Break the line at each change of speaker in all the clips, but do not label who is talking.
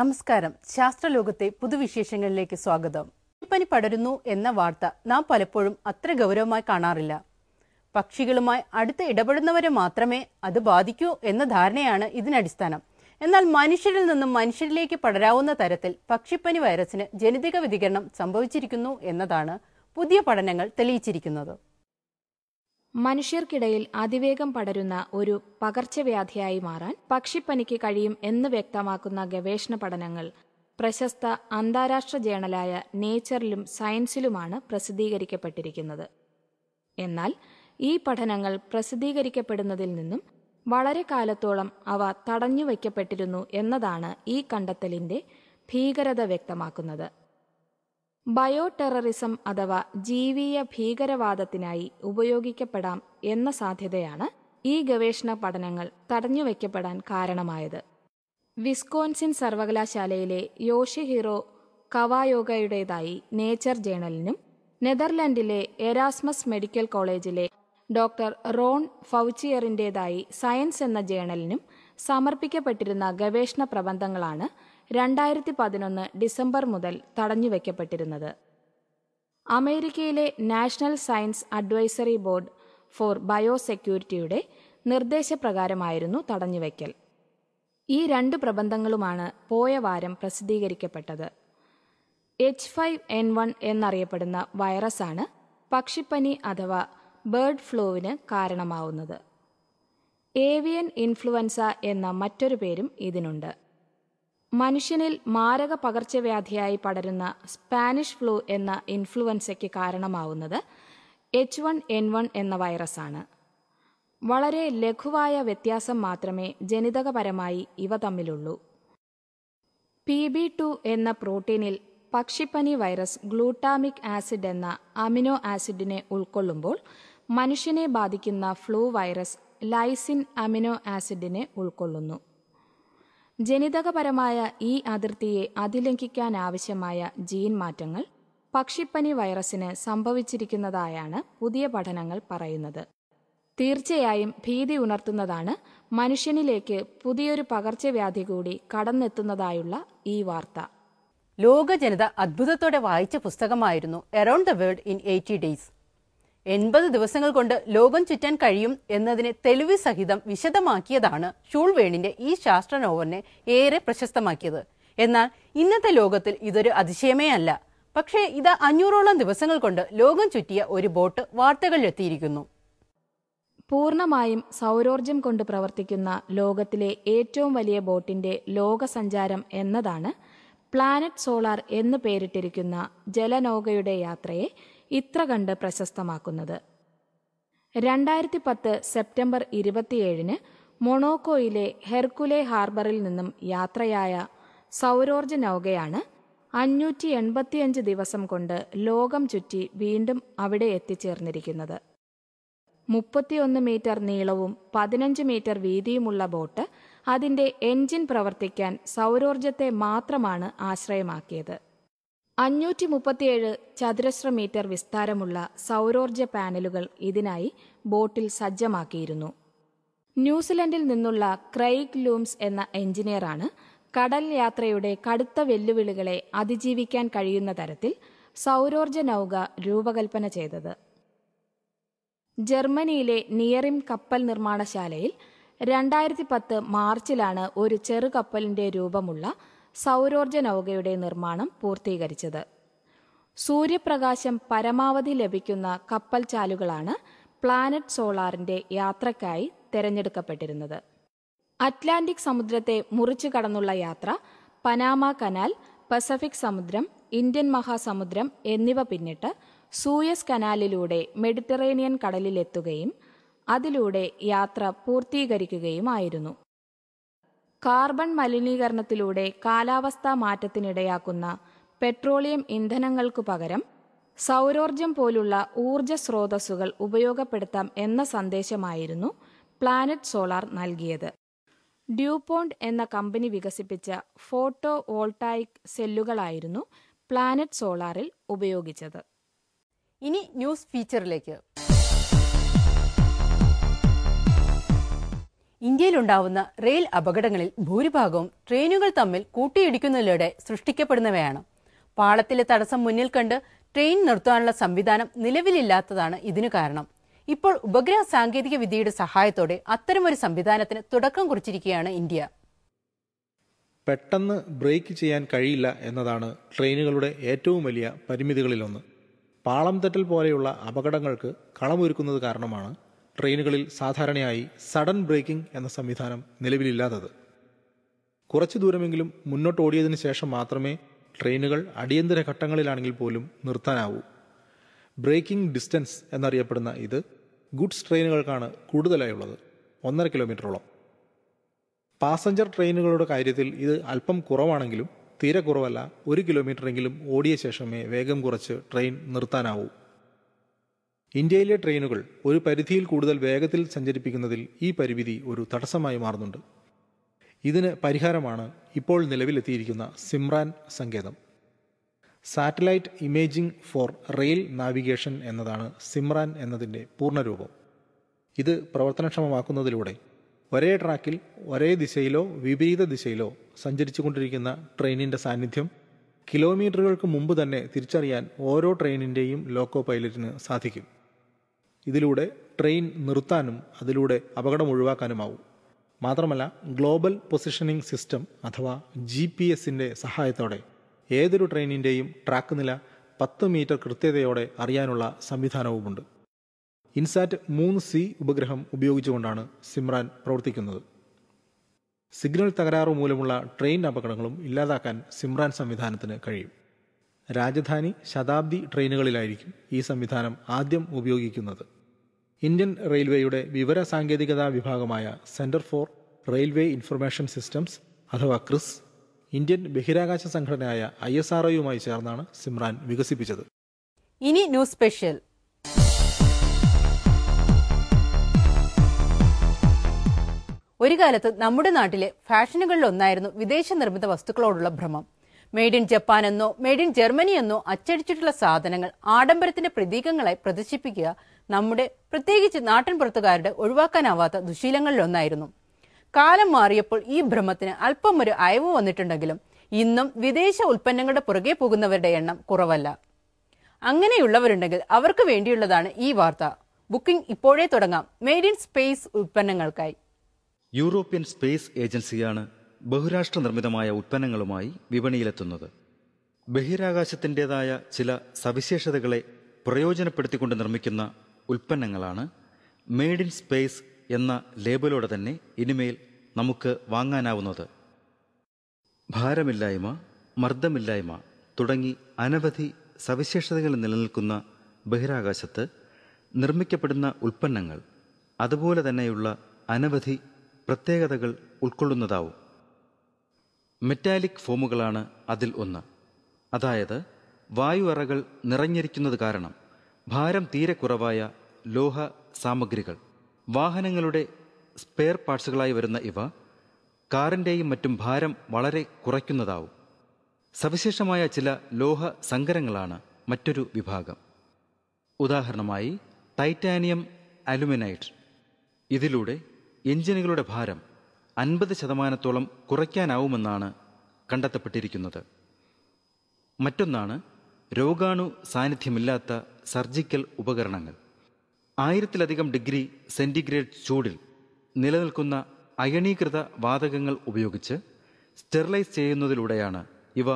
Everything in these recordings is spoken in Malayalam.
നമസ്കാരം. ശാസ്ത്രലോകത്തെ പുതുവിശേഷങ്ങളിലേക്ക് സ്വാഗതം. പക്ഷിപ്പനി പടരുന്നു എന്ന വാർത്ത നാം പലപ്പോഴും അത്ര ഗൗരവമായി കാണാറില്ല. പക്ഷികളുമായി അടുത്ത് ഇടപെടുന്നവരെ മാത്രമേ അത് ബാധിക്കൂ എന്ന ധാരണയാണ് ഇതിനടിസ്ഥാനം. എന്നാൽ മനുഷ്യരിൽ നിന്നും മനുഷ്യരിലേക്ക് പടരാവുന്ന തരത്തിൽ പക്ഷിപ്പനി വൈറസിന് ജനിതക വ്യതികരണം സംഭവിച്ചിരിക്കുന്നു എന്നതാണ് പുതിയ പഠനങ്ങൾ തെളിയിച്ചിരിക്കുന്നത്.
മനുഷ്യർക്കിടയിൽ അതിവേഗം പടരുന്ന ഒരു പകർച്ചവ്യാധിയായി മാറാൻ പക്ഷിപ്പനിക്ക് കഴിയും എന്ന് വ്യക്തമാക്കുന്ന ഗവേഷണ പഠനങ്ങൾ പ്രശസ്ത അന്താരാഷ്ട്ര ജേണലായ നേച്ചറിലും സയൻസിലുമാണ് പ്രസിദ്ധീകരിക്കപ്പെട്ടിരിക്കുന്നത്. എന്നാൽ ഈ പഠനങ്ങൾ പ്രസിദ്ധീകരിക്കപ്പെടുന്നതിൽ നിന്നും വളരെ കാലത്തോളം അവ തടഞ്ഞുവയ്ക്കപ്പെട്ടിരുന്നു എന്നതാണ് ഈ കണ്ടെത്തലിന്റെ ഭീകരത വ്യക്തമാക്കുന്നത്. ബയോ ടെററിസം അഥവാ ജീവിയ ഭീകരവാദത്തിനായി ഉപയോഗിക്കപ്പെടാം എന്ന സാധ്യതയാണ് ഈ ഗവേഷണ പഠനങ്ങൾ തടഞ്ഞുവയ്ക്കപ്പെടാൻ കാരണമായത്. വിസ്കോൻസിൻ സർവകലാശാലയിലെ യോഷിഹിറോ കവായോഗയുടേതായി നേച്ചർ ജേണലിനും നെതർലൻഡിലെ എറാസ്മസ് മെഡിക്കൽ കോളേജിലെ ഡോക്ടർ റോൺ ഫൗച്ചിയറിൻ്റെതായി സയൻസ് എന്ന ജേണലിനും സമർപ്പിക്കപ്പെട്ടിരുന്ന ഗവേഷണ പ്രബന്ധങ്ങളാണ് 2011 ഡിസംബർ മുതൽ തടഞ്ഞുവയ്ക്കപ്പെട്ടിരുന്നത്. അമേരിക്കയിലെ national science advisory board for ബയോസെക്യൂരിറ്റിയുടെ നിർദ്ദേശപ്രകാരമായിരുന്നു തടഞ്ഞുവയ്ക്കൽ. ഈ 2 പ്രബന്ധങ്ങളുമാണ് പോയ വാരം പ്രസിദ്ധീകരിക്കപ്പെട്ടത്. H5N1 എന്നറിയപ്പെടുന്ന വൈറസാണ് പക്ഷിപ്പനി അഥവാ ബേർഡ് ഫ്ലൂവിന് കാരണമാവുന്നത്. ഏവിയൻ ഇൻഫ്ലുവൻസ എന്ന മറ്റൊരു പേരും ഇതിനുണ്ട്. മനുഷ്യനിൽ മാരക പകർച്ചവ്യാധിയായി പടരുന്ന സ്പാനിഷ് ഫ്ലൂ എന്ന ഇൻഫ്ലുവൻസയ്ക്ക് കാരണമാവുന്നത് H1N1 എന്ന വൈറസാണ്. വളരെ ലഘുവായ വ്യത്യാസം മാത്രമേ ജനിതകപരമായി ഇവ തമ്മിലുള്ളൂ. PB2 എന്ന പ്രോട്ടീനിൽ പക്ഷിപ്പനി വൈറസ് ഗ്ലൂട്ടാമിക് ആസിഡ് എന്ന അമിനോ ആസിഡിനെ ഉൾക്കൊള്ളുമ്പോൾ മനുഷ്യനെ ബാധിക്കുന്ന ഫ്ലൂ വൈറസ് ലൈസിൻ അമിനോ ആസിഡിനെ ഉൾക്കൊള്ളുന്നു. ജനിതകപരമായ ഈ അതിർത്തിയെ അതിലംഘിക്കാനാവശ്യമായ ജീൻ മാറ്റങ്ങൾ പക്ഷിപ്പനി വൈറസിന് സംഭവിച്ചിരിക്കുന്നതായാണ് പുതിയ പഠനങ്ങൾ പറയുന്നത്. തീർച്ചയായും ഭീതി ഉണർത്തുന്നതാണ് മനുഷ്യനിലേക്ക് പുതിയൊരു പകർച്ചവ്യാധി കൂടി കടന്നെത്തുന്നതായുള്ള ഈ വാർത്ത.
ലോക ജനത അത്ഭുതത്തോടെ വായിച്ച പുസ്തകമായിരുന്നു around the world in 80 days. 80 ദിവസങ്ങൾ കൊണ്ട് ലോകം ചുറ്റാൻ കഴിയും എന്നതിനെ തെളിവ് സഹിതം വിശദമാക്കിയതാണ് ഷൂൾ വേണിന്റെ ഈ ശാസ്ത്ര നോവലിനെ ഏറെ പ്രശസ്തമാക്കിയത്. എന്നാൽ ഇന്നത്തെ ലോകത്തിൽ ഇതൊരു അതിശയമേ അല്ല. പക്ഷേ ഇത് 500ഓളം ദിവസങ്ങൾ കൊണ്ട് ലോകം ചുറ്റിയ ഒരു ബോട്ട് വാർത്തകളിലെത്തിയിരിക്കുന്നു.
പൂർണ്ണമായും സൗരോർജം കൊണ്ട് പ്രവർത്തിക്കുന്ന ലോകത്തിലെ ഏറ്റവും വലിയ ബോട്ടിന്റെ ലോകസഞ്ചാരം എന്നതാണ് പ്ലാനറ്റ് സോളാർ എന്ന് പേരിട്ടിരിക്കുന്ന ജലനൗകയുടെ യാത്രയെ ഇത്ര കണ്ട് പ്രശസ്തമാക്കുന്നത്. 2010 സെപ്റ്റംബർ 27 മൊണോക്കോയിലെ ഹെർക്കുലെ ഹാർബറിൽ നിന്നും യാത്രയായ സൗരോർജ നൗകയാണ് 585 ദിവസം കൊണ്ട് ലോകം ചുറ്റി വീണ്ടും അവിടെ എത്തിച്ചേർന്നിരിക്കുന്നത്. 31 മീറ്റർ നീളവും 15 മീറ്റർ വീതിയുമുള്ള ബോട്ട് അതിന്റെ എൻജിൻ പ്രവർത്തിക്കാൻ സൗരോർജത്തെ മാത്രമാണ് ആശ്രയമാക്കിയത്. 537 ചതുരശ്ര മീറ്റർ വിസ്താരമുള്ള സൗരോർജ പാനലുകൾ ഇതിനായി ബോട്ടിൽ സജ്ജമാക്കിയിരുന്നു. ന്യൂസിലൻഡിൽ നിന്നുള്ള ക്രെയ്ഗ് ലൂംസ് എന്ന എഞ്ചിനീയറാണ് കടൽ യാത്രയുടെ കടുത്ത വെല്ലുവിളികളെ അതിജീവിക്കാൻ കഴിയുന്ന തരത്തിൽ സൗരോർജ നൗക രൂപകൽപ്പന ചെയ്തത്. ജർമ്മനിയിലെ നിയറിം കപ്പൽ നിർമ്മാണശാലയിൽ 2010 മാർച്ചിലാണ് ഒരു ചെറുകപ്പലിന്റെ രൂപമുള്ള സൗരോർജ നൗകയുടെ നിർമ്മാണം പൂർത്തീകരിച്ചത്. സൂര്യപ്രകാശം പരമാവധി ലഭിക്കുന്ന കപ്പൽ ചാലുകളാണ് പ്ലാനറ്റ് സോളാറിന്റെ യാത്രയ്ക്കായി തെരഞ്ഞെടുക്കപ്പെട്ടിരുന്നത്. അറ്റ്ലാന്റിക് സമുദ്രത്തെ മുറിച്ചു കടന്നുള്ള യാത്ര പനാമ കനാൽ, പസഫിക് സമുദ്രം, ഇന്ത്യൻ മഹാസമുദ്രം എന്നിവ പിന്നിട്ട് സൂയസ് കനാലിലൂടെ മെഡിറ്ററേനിയൻ കടലിലെത്തുകയും അതിലൂടെ യാത്ര പൂർത്തീകരിക്കുകയുമായിരുന്നു. കാർബൺ മലിനീകരണത്തിലൂടെ കാലാവസ്ഥാ മാറ്റത്തിനിടയാക്കുന്ന പെട്രോളിയം ഇന്ധനങ്ങൾക്കു പകരം സൗരോർജം പോലുള്ള ഊർജ സ്രോതസ്സുകൾ ഉപയോഗപ്പെടുത്താം എന്ന സന്ദേശമായിരുന്നു പ്ലാനറ്റ് സോളാർ നൽകിയത്. ഡ്യൂപോണ്ട് എന്ന കമ്പനി വികസിപ്പിച്ച ഫോട്ടോ വോൾട്ടായിക് സെല്ലുകളായിരുന്നു പ്ലാനറ്റ് സോളാറിൽ ഉപയോഗിച്ചത്.
ഇനി ന്യൂസ് ഫീച്ചറിലേക്ക്. ഇന്ത്യയിലുണ്ടാവുന്ന റെയിൽ അപകടങ്ങളിൽ ഭൂരിഭാഗവും ട്രെയിനുകൾ തമ്മിൽ കൂട്ടിയിടിക്കുന്നതിലൂടെ സൃഷ്ടിക്കപ്പെടുന്നവയാണ്. പാളത്തിലെ തടസ്സം മുന്നിൽ കണ്ട് ട്രെയിൻ നിർത്താനുള്ള സംവിധാനം നിലവിലില്ലാത്തതാണ് ഇതിനു കാരണം. ഇപ്പോൾ ഉപഗ്രഹ സാങ്കേതിക വിദ്യയുടെ സഹായത്തോടെ അത്തരമൊരു സംവിധാനത്തിന് തുടക്കം കുറിച്ചിരിക്കുകയാണ് ഇന്ത്യ.
പെട്ടെന്ന് ബ്രേക്ക് ചെയ്യാൻ കഴിയില്ല എന്നതാണ് ട്രെയിനുകളുടെ ഏറ്റവും വലിയ പരിമിതികളിലൊന്ന്. പാളം തെറ്റൽ പോലെയുള്ള അപകടങ്ങൾക്ക് കളമൊരുക്കുന്നത് കാരണമാണ് ട്രെയിനുകളിൽ സാധാരണയായി സഡൻ ബ്രേക്കിംഗ് എന്ന സംവിധാനം നിലവിലില്ലാത്തത്. കുറച്ചു ദൂരമെങ്കിലും മുന്നോട്ട് ഓടിയതിനു ശേഷം മാത്രമേ ട്രെയിനുകൾ അടിയന്തര ഘട്ടങ്ങളിലാണെങ്കിൽ പോലും നിർത്താനാവൂ. ബ്രേക്കിംഗ് ഡിസ്റ്റൻസ് എന്നറിയപ്പെടുന്ന ഇത് ഗുഡ്സ് ട്രെയിനുകൾക്കാണ് കൂടുതലായുള്ളത്, 1.5 കിലോമീറ്ററോളം. പാസഞ്ചർ ട്രെയിനുകളുടെ കാര്യത്തിൽ ഇത് അല്പം കുറവാണെങ്കിലും തീരെ കുറവല്ല. 1 കിലോമീറ്ററെങ്കിലും ഓടിയ ശേഷമേ വേഗം കുറച്ച് ട്രെയിൻ നിർത്താനാവൂ. ഇന്ത്യയിലെ ട്രെയിനുകൾ ഒരു പരിധിയിൽ കൂടുതൽ വേഗത്തിൽ സഞ്ചരിപ്പിക്കുന്നതിൽ ഈ പരിമിതി ഒരു തടസ്സമായി മാറുന്നുണ്ട്. ഇതിന് പരിഹാരമാണ് ഇപ്പോൾ നിലവിലെത്തിയിരിക്കുന്ന സിമ്രാൻ സങ്കേതം. Satellite imaging for rail navigation എന്നതാണ് സിമ്രാൻ എന്നതിൻ്റെ പൂർണ്ണരൂപം. ഇത് പ്രവർത്തനക്ഷമമാക്കുന്നതിലൂടെ ഒരേ ട്രാക്കിൽ ഒരേ ദിശയിലോ വിപരീത ദിശയിലോ സഞ്ചരിച്ചുകൊണ്ടിരിക്കുന്ന ട്രെയിനിൻ്റെ സാന്നിധ്യം കിലോമീറ്ററുകൾക്ക് മുമ്പ് തന്നെ തിരിച്ചറിയാൻ ഓരോ ട്രെയിനിൻ്റെയും ലോക്കോ പൈലറ്റിന് സാധിക്കും. ഇതിലൂടെ ട്രെയിൻ നിർത്താനും അതിലൂടെ അപകടം ഒഴിവാക്കാനുമാവും. മാത്രമല്ല, ഗ്ലോബൽ പൊസിഷനിംഗ് സിസ്റ്റം അഥവാ GPS-ൻ്റെ സഹായത്തോടെ ഏതൊരു ട്രെയിനിൻ്റെയും ട്രാക്ക് നില 10 മീറ്റർ കൃത്യതയോടെ അറിയാനുള്ള സംവിധാനവുമുണ്ട്. ഇൻസാറ്റ് 3C ഉപഗ്രഹം ഉപയോഗിച്ചുകൊണ്ടാണ് സിമ്രാൻ പ്രവർത്തിക്കുന്നത്. സിഗ്നൽ തകരാറു മൂലമുള്ള ട്രെയിൻ അപകടങ്ങളും ഇല്ലാതാക്കാൻ സിമ്രാൻ സംവിധാനത്തിന് കഴിയും. രാജധാനി, ശതാബ്ദി ട്രെയിനുകളിലായിരിക്കും ഈ സംവിധാനം ആദ്യം ഉപയോഗിക്കുന്നത്. ഇന്ത്യൻ റെയിൽവേയുടെ വിവര സാങ്കേതികതാ വിഭാഗമായ centre for railway information systems അഥവാ ക്രിസ്, ഇന്ത്യൻ ബഹിരാകാശ സംഘടനയായ ISROയുമായി ചേർന്നാണ് സിമ്രാൻ വികസിപ്പിച്ചത്.
ഇനി ന്യൂസ് സ്പെഷ്യൽ. ഒരു കാലത്ത് നമ്മുടെ നാട്ടിലെ ഫാഷനുകളിലൊന്നായിരുന്നു വിദേശ നിർമ്മിത വസ്തുക്കളോടുള്ള ഭ്രമം. മെയ്ഡ് ഇൻ ജപ്പാൻ എന്നോ മെയ്ഡ് ഇൻ ജർമ്മനി എന്നോ അച്ചടിച്ചിട്ടുള്ള സാധനങ്ങൾ ആഡംബരത്തിന്റെ പ്രതീകങ്ങളായി പ്രദർശിപ്പിക്കുക നമ്മുടെ, പ്രത്യേകിച്ച് നാട്ടിൻപുറത്തുകാരുടെ ഒഴിവാക്കാനാവാത്ത ദുശീലങ്ങളിലൊന്നായിരുന്നു. കാലം മാറിയപ്പോൾ ഈ ഭ്രമത്തിന് അല്പം ഒരു അയവ് വന്നിട്ടുണ്ടെങ്കിലും ഇന്നും വിദേശ ഉൽപ്പന്നങ്ങളുടെ പുറകെ പോകുന്നവരുടെ എണ്ണം കുറവല്ല. അങ്ങനെയുള്ളവരുണ്ടെങ്കിൽ അവർക്ക് വേണ്ടിയുള്ളതാണ് ഈ വാർത്ത. ബുക്കിംഗ് ഇപ്പോഴേ തുടങ്ങാം മെയ്ഡ് ഇൻ സ്പേസ് ഉൽപ്പന്നങ്ങൾക്കായി.
യൂറോപ്യൻ സ്പേസ് ഏജൻസിയാണ് ബഹുരാഷ്ട്ര നിർമ്മിതമായ ഉൽപ്പന്നങ്ങളുമായി വിപണിയിലെത്തുന്നത്. ബഹിരാകാശത്തിൻ്റെതായ ചില സവിശേഷതകളെ പ്രയോജനപ്പെടുത്തിക്കൊണ്ട് നിർമ്മിക്കുന്ന ഉൽപ്പന്നങ്ങളാണ് മെയ്ഡ് ഇൻ സ്പേസ് എന്ന ലേബലോടെ തന്നെ ഇനിമേൽ നമുക്ക് വാങ്ങാനാവുന്നത്. ഭാരമില്ലായ്മ, മർദ്ദമില്ലായ്മ തുടങ്ങി അനവധി സവിശേഷതകൾ നിലനിൽക്കുന്ന ബഹിരാകാശത്ത് നിർമ്മിക്കപ്പെടുന്ന ഉൽപ്പന്നങ്ങൾ അതുപോലെ തന്നെയുള്ള അനവധി പ്രത്യേകതകൾ ഉൾക്കൊള്ളുന്നതാവും. മെറ്റാലിക് ഫോമുകളാണ് അതിൽ ഒന്ന്. അതായത് വായു അറകൾ നിറഞ്ഞിരിക്കുന്നത് കാരണം ഭാരം തീരെ കുറവായ ലോഹ സാമഗ്രികൾ. വാഹനങ്ങളുടെ സ്പെയർ പാർട്സുകളായി വരുന്ന ഇവ കാറിൻ്റെയും മറ്റും ഭാരം വളരെ കുറയ്ക്കുന്നതാവും. സവിശേഷമായ ചില ലോഹ സങ്കരങ്ങളാണ് മറ്റൊരു വിഭാഗം. ഉദാഹരണമായി ടൈറ്റാനിയം അലുമിനൈഡ്. ഇതിലൂടെ എഞ്ചിനുകളുടെ ഭാരം 50% കുറയ്ക്കാനാവുമെന്നാണ് കണ്ടെത്തപ്പെട്ടിരിക്കുന്നത്. മറ്റൊന്നാണ് രോഗാണു സാന്നിധ്യമില്ലാത്ത സർജിക്കൽ ഉപകരണങ്ങൾ. 1000-ലധികം ഡിഗ്രി സെന്റിഗ്രേഡ് ചൂടിൽ നിലനിൽക്കുന്ന അയണീകൃത വാതകങ്ങൾ ഉപയോഗിച്ച് സ്റ്റെറിലൈസ് ചെയ്യുന്നതിലൂടെയാണ് ഇവ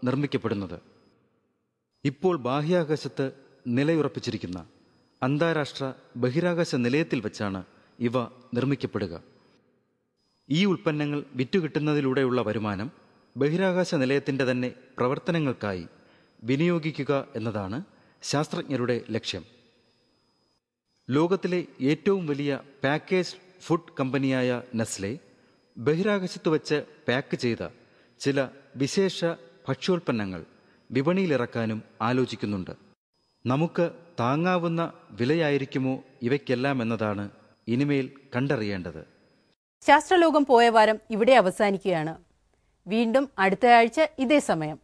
നിർമ്മിക്കപ്പെടുന്നത്. ഇപ്പോൾ ബാഹ്യാകാശത്ത് നിലയുറപ്പിച്ചിരിക്കുന്ന അന്താരാഷ്ട്ര ബഹിരാകാശ നിലയത്തിൽ വെച്ചാണ് ഇവ നിർമ്മിക്കപ്പെടുക. ഈ ഉൽപ്പന്നങ്ങൾ വിറ്റുകിട്ടുന്നതിലൂടെയുള്ള വരുമാനം ബഹിരാകാശ നിലയത്തിൻ്റെ തന്നെ പ്രവർത്തനങ്ങൾക്കായി വിനിയോഗിക്കുക എന്നതാണ് ശാസ്ത്രജ്ഞരുടെ ലക്ഷ്യം. ലോകത്തിലെ ഏറ്റവും വലിയ പാക്കേജ് ഫുഡ് കമ്പനിയായ നെസ്ലെ ബഹിരാകാശത്ത് വെച്ച് പാക്ക് ചെയ്ത ചില വിശേഷ ഭക്ഷ്യോൽപ്പന്നങ്ങൾ വിപണിയിലിറക്കാനും ആലോചിക്കുന്നുണ്ട്. നമുക്ക് താങ്ങാവുന്ന വിലയായിരിക്കുമോ ഇവയ്ക്കെല്ലാം എന്നതാണ് ഇനിമേൽ കണ്ടറിയേണ്ടത്.
ശാസ്ത്രലോകം പോയ വാരം ഇവിടെ അവസാനിക്കുകയാണ്. വീണ്ടും അടുത്ത ആഴ്ച ഇതേ സമയം.